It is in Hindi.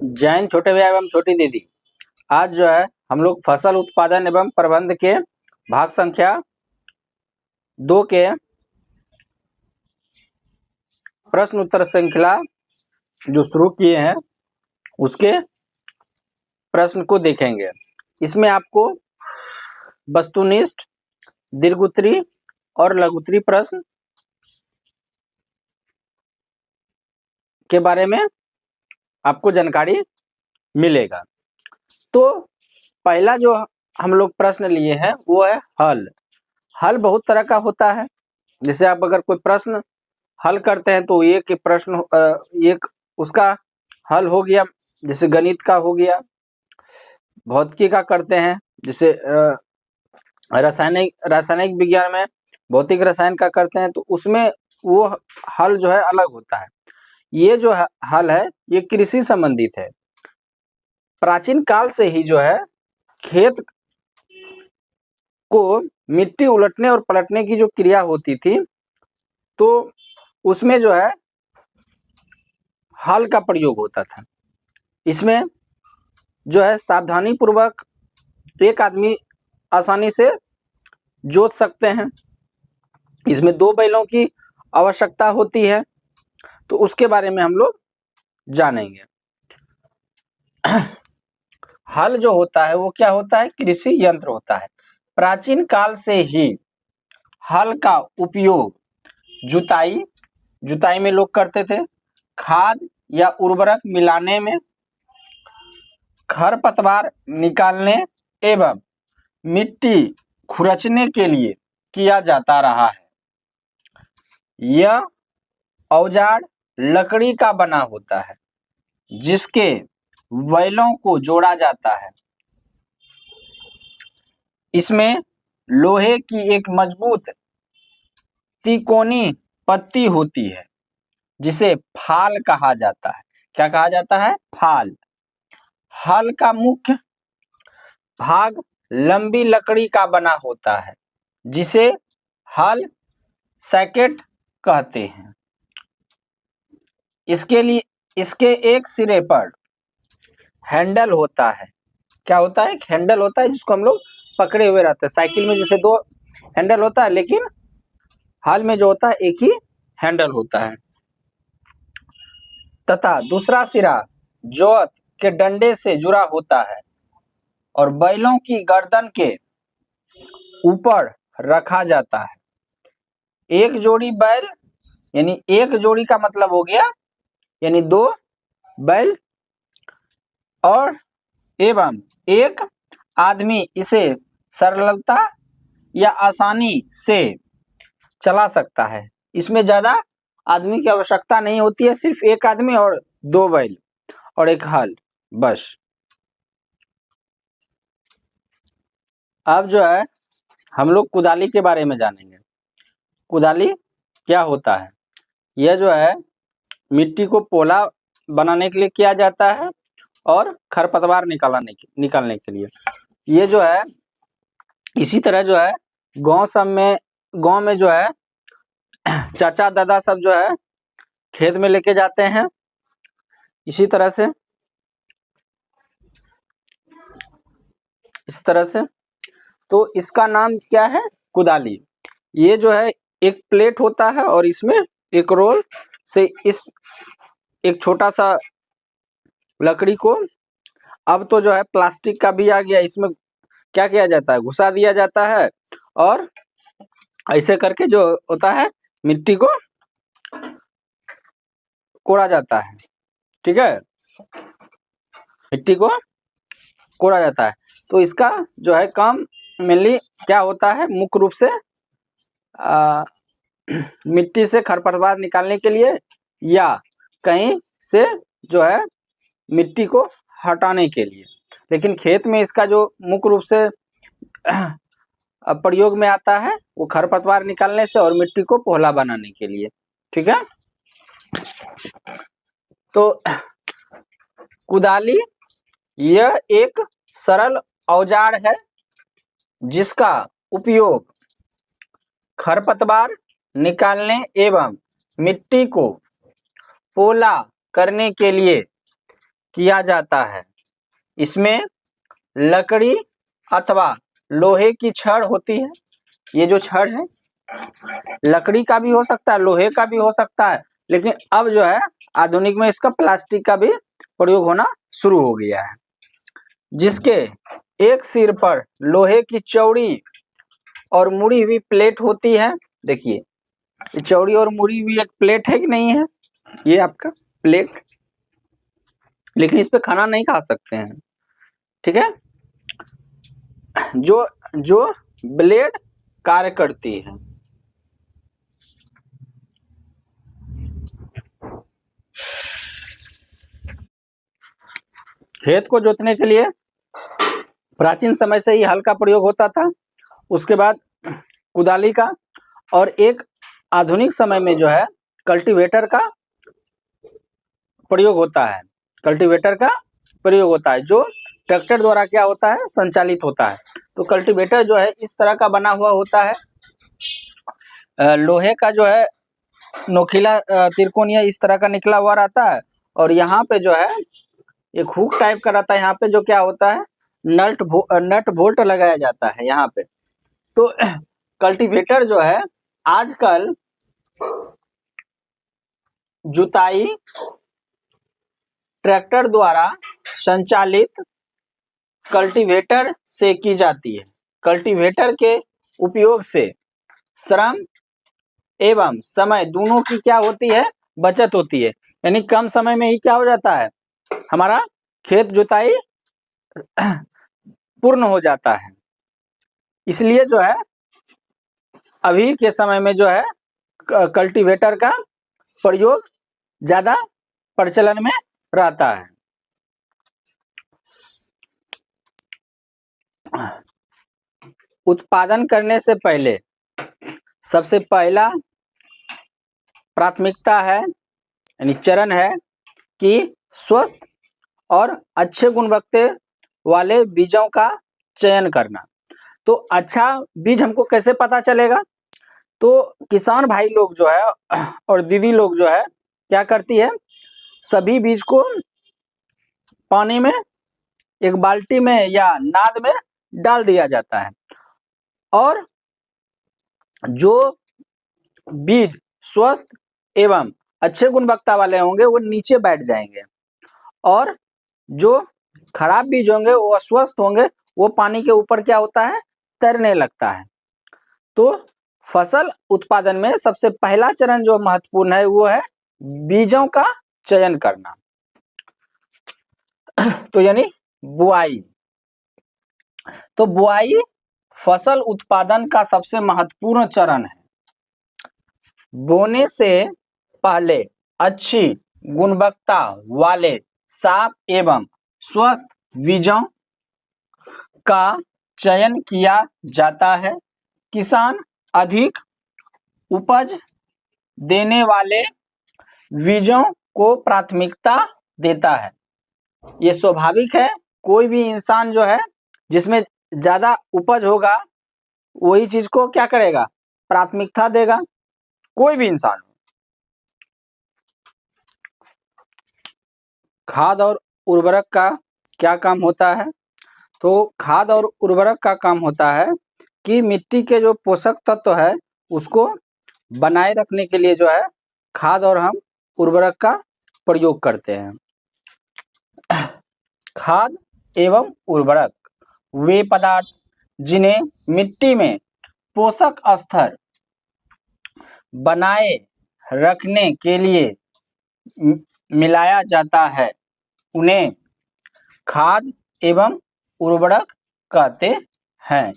जैन छोटे भैया एवं छोटी दीदी, आज जो है हम लोग फसल उत्पादन एवं प्रबंध के भाग संख्या 2 के प्रश्न उत्तर श्रृंखला जो शुरू किए हैं उसके प्रश्न को देखेंगे। इसमें आपको वस्तुनिष्ठ, दीर्घोत्तरी और लघुत्तरी प्रश्न के बारे में आपको जानकारी मिलेगा। तो पहला जो हम लोग प्रश्न लिए हैं वो है हल। हल बहुत तरह का होता है। जैसे आप अगर कोई प्रश्न हल करते हैं तो एक प्रश्न एक उसका हल हो गया, जैसे गणित का हो गया, भौतिकी का करते हैं, जैसे रासायनिक विज्ञान में भौतिक रसायन का करते हैं, तो उसमें वो हल जो है अलग होता है। ये जो हल है ये कृषि संबंधित है। प्राचीन काल से ही जो है खेत को मिट्टी उलटने और पलटने की जो क्रिया होती थी, तो उसमें जो है हल का प्रयोग होता था। इसमें जो है सावधानी पूर्वक एक आदमी आसानी से जोत सकते हैं। इसमें 2 बैलों की आवश्यकता होती है, तो उसके बारे में हम लोग जानेंगे। हल जो होता है वो क्या होता है? कृषि यंत्र होता है। प्राचीन काल से ही हल का उपयोग जुताई में लोग करते थे, खाद या उर्वरक मिलाने में, खरपतवार निकालने एवं मिट्टी खुरचने के लिए किया जाता रहा है। यह औजार लकड़ी का बना होता है जिसके बैलों को जोड़ा जाता है। इसमें लोहे की एक मजबूत तिकोनी पत्ती होती है जिसे फाल कहा जाता है। क्या कहा जाता है? फाल। हल का मुख्य भाग लंबी लकड़ी का बना होता है जिसे हल सैकेट कहते हैं। इसके एक सिरे पर हैंडल होता है। क्या होता है? एक हैंडल होता है जिसको हम लोग पकड़े हुए रहते हैं। साइकिल में जैसे 2 हैंडल होता है, लेकिन हल में जो होता है एक ही हैंडल होता है, तथा दूसरा सिरा जोत के डंडे से जुड़ा होता है और बैलों की गर्दन के ऊपर रखा जाता है। एक जोड़ी बैल, यानी एक जोड़ी का मतलब हो गया यानी 2 बैल, और एवं एक आदमी इसे सरलता या आसानी से चला सकता है। इसमें ज्यादा आदमी की आवश्यकता नहीं होती है, सिर्फ एक आदमी और 2 बैल और एक हल, बस। अब जो है हम लोग कुदाली के बारे में जानेंगे। कुदाली क्या होता है? यह जो है मिट्टी को पोला बनाने के लिए किया जाता है और खरपतवार निकालने के लिए। ये जो है इसी तरह जो है गांव में जो है चाचा दादा सब जो है खेत में लेके जाते हैं। इसी तरह से इस तरह से, तो इसका नाम क्या है? कुदाली। ये जो है एक प्लेट होता है और इसमें एक रोल से इस एक छोटा सा लकड़ी को, अब तो जो है प्लास्टिक का भी आ गया, इसमें क्या किया जाता है? घुसा दिया जाता है और ऐसे करके जो होता है मिट्टी को कोड़ा जाता है। ठीक है, मिट्टी को कोड़ा जाता है। तो इसका जो है काम मेनली क्या होता है? मुख्य रूप से मिट्टी से खरपतवार निकालने के लिए या कहीं से जो है मिट्टी को हटाने के लिए। लेकिन खेत में इसका जो मुख्य रूप से प्रयोग में आता है वो खरपतवार निकालने से और मिट्टी को पोहला बनाने के लिए। ठीक है, तो कुदाली यह एक सरल औजार है जिसका उपयोग खरपतवार निकालने एवं मिट्टी को पोला करने के लिए किया जाता है। इसमें लकड़ी अथवा लोहे की छड़ होती है। ये जो छड़ है लकड़ी का भी हो सकता है, लोहे का भी हो सकता है, लेकिन अब जो है आधुनिक में इसका प्लास्टिक का भी प्रयोग होना शुरू हो गया है। जिसके एक सिर पर लोहे की चौड़ी और मुड़ी हुई प्लेट होती है। देखिए चौड़ी और मुड़ी हुई एक प्लेट है कि नहीं है, ये आपका प्लेट, लेकिन इस पे खाना नहीं खा सकते हैं, ठीक है। जो ब्लेड कार्य करती है। खेत को जोतने के लिए प्राचीन समय से ही हल का प्रयोग होता था, उसके बाद कुदाली का, और एक आधुनिक समय में जो है कल्टीवेटर का प्रयोग होता है। कल्टीवेटर का प्रयोग होता है जो ट्रैक्टर द्वारा क्या होता है, संचालित होता है। तो कल्टीवेटर जो है इस तरह का बना हुआ होता है, लोहे का जो है नोकीला तिरकोनिया इस तरह का निकला हुआ रहता है, और यहाँ पे जो है एक हुक टाइप का रहता है, यहाँ पे जो क्या होता है नट बोल्ट लगाया जाता है यहाँ पे। तो कल्टीवेटर जो है आजकल जुताई ट्रैक्टर द्वारा संचालित कल्टीवेटर से की जाती है। कल्टीवेटर के उपयोग से श्रम एवं समय दोनों की क्या होती है, बचत होती है। यानी कम समय में ही क्या हो जाता है, हमारा खेत जुताई पूर्ण हो जाता है। इसलिए जो है अभी के समय में जो है कल्टीवेटर का प्रयोग ज्यादा प्रचलन में रहता है। उत्पादन करने से पहले सबसे पहला प्राथमिकता है यानी चरण है कि स्वस्थ और अच्छे गुणवत्ता वाले बीजों का चयन करना। तो अच्छा बीज हमको कैसे पता चलेगा, तो किसान भाई लोग जो है और दीदी लोग जो है क्या करती है, सभी बीज को पानी में एक बाल्टी में या नाद में डाल दिया जाता है, और जो बीज स्वस्थ एवं अच्छे गुणवत्ता वाले होंगे वो नीचे बैठ जाएंगे, और जो खराब बीज होंगे वो अस्वस्थ होंगे, वो पानी के ऊपर क्या होता है, तैरने लगता है। तो फसल उत्पादन में सबसे पहला चरण जो महत्वपूर्ण है वो है बीजों का चयन करना। तो यानी बुआई। तो बुआई फसल उत्पादन का सबसे महत्वपूर्ण चरण है। बोने से पहले अच्छी गुणवत्ता वाले साफ एवं स्वस्थ बीजों का चयन किया जाता है। किसान अधिक उपज देने वाले बीजों को प्राथमिकता देता है। ये स्वाभाविक है, कोई भी इंसान जो है जिसमें ज्यादा उपज होगा वही चीज को क्या करेगा, प्राथमिकता देगा, कोई भी इंसान। खाद और उर्वरक का क्या काम होता है, तो खाद और उर्वरक का काम होता है कि मिट्टी के जो पोषक तत्व है उसको बनाए रखने के लिए जो है खाद और हम उर्वरक का प्रयोग करते हैं। खाद एवं उर्वरक वे पदार्थ जिन्हें मिट्टी में पोषक स्तर बनाए रखने के लिए मिलाया जाता है, उन्हें खाद एवं उर्वरक कहते हैं।